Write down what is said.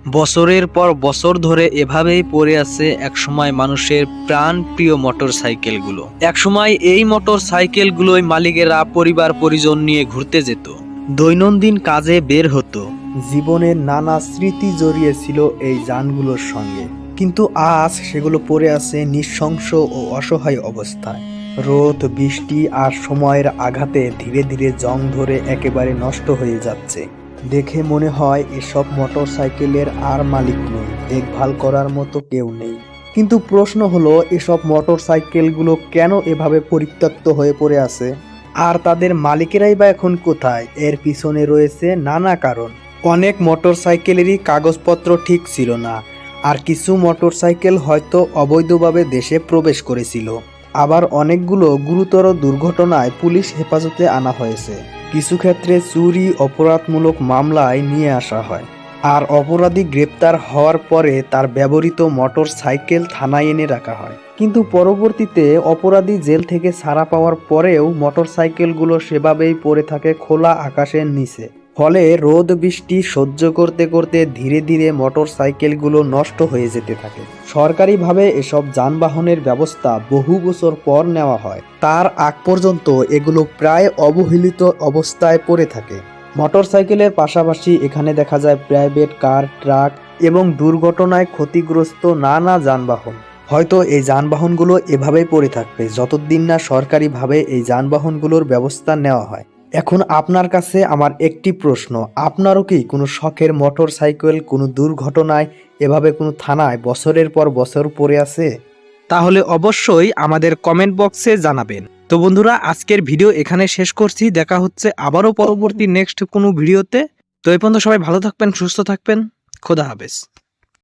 বছরের পর বছর ধরে এভাবেই পড়ে আছে একসময় মানুষের প্রাণ প্রিয় মোটর সাইকেলগুলো। একসময় এই মোটর সাইকেলগুলোই মালিকেরা পরিবার পরিজন নিয়ে ঘুরতে যেত, দৈনন্দিন কাজে বের হতো, জীবনের নানা স্মৃতি জড়িয়ে ছিল এই যানগুলোর সঙ্গে। কিন্তু আজ সেগুলো পড়ে আছে নিঃশংস ও অসহায় অবস্থায়। রোদ, বৃষ্টি আর সময়ের আঘাতে ধীরে ধীরে জং ধরে একেবারে নষ্ট হয়ে যাচ্ছে। দেখে মনে হয় এসব মোটর সাইকেলের আর মালিক নেই, দেখভাল করার মতো কেউ নেই। কিন্তু প্রশ্ন হলো, এসব মোটর সাইকেলগুলো কেন এভাবে পরিত্যক্ত হয়ে পড়ে আছে, আর তাদের মালিকেরাই বা এখন কোথায়? এর পিছনে রয়েছে নানা কারণ। অনেক মোটর সাইকেলেরই কাগজপত্র ঠিক ছিল না, আর কিছু মোটর সাইকেল হয়তো অবৈধভাবে দেশে প্রবেশ করেছিল। আবার অনেকগুলো গুরুতর দুর্ঘটনায় পুলিশ হেফাজতে আনা হয়েছে। কিছু ক্ষেত্রে চুরি অপরাধমূলক মামলায় নিয়ে আসা হয়, আর অপরাধী গ্রেপ্তার হওয়ার পরে তার ব্যবহৃত মোটর সাইকেল থানায় এনে রাখা হয়। কিন্তু পরবর্তীতে অপরাধী জেল থেকে ছাড়া পাওয়ার পরেও মোটর সাইকেলগুলো সেভাবেই পড়ে থাকে খোলা আকাশের নিচে। ফলে রোদ বৃষ্টি সহ্য করতে করতে ধীরে ধীরে মোটর সাইকেলগুলো নষ্ট হয়ে যেতে থাকে। সরকারিভাবে এসব যানবাহনের ব্যবস্থা বহু বছর পর নেওয়া হয়, তার আগ পর্যন্ত এগুলো প্রায় অবহেলিত অবস্থায় পড়ে থাকে। মোটর সাইকেলের পাশাপাশি এখানে দেখা যায় প্রাইভেট কার, ট্রাক এবং দুর্ঘটনায় ক্ষতিগ্রস্ত নানা যানবাহন। হয়তো এই যানবাহনগুলো এভাবেই পড়ে থাকবে যতদিন না সরকারিভাবে এই যানবাহনগুলোর ব্যবস্থা নেওয়া হয়। এখন আপনার কাছে আমার একটি প্রশ্ন, আপনারও কি কোনো শখের মোটর সাইকেল কোনো দুর্ঘটনায় এভাবে কোনো থানায় বছরের পর বছর পড়ে আছে? তাহলে অবশ্যই আমাদের কমেন্ট বক্সে জানাবেন। তো বন্ধুরা, আজকের ভিডিও এখানে শেষ করছি। দেখা হচ্ছে আবারও পরবর্তী নেক্সট কোনো ভিডিওতে। তো এই পর্যন্ত সবাই ভালো থাকবেন, সুস্থ থাকবেন। খোদা হাফেজ।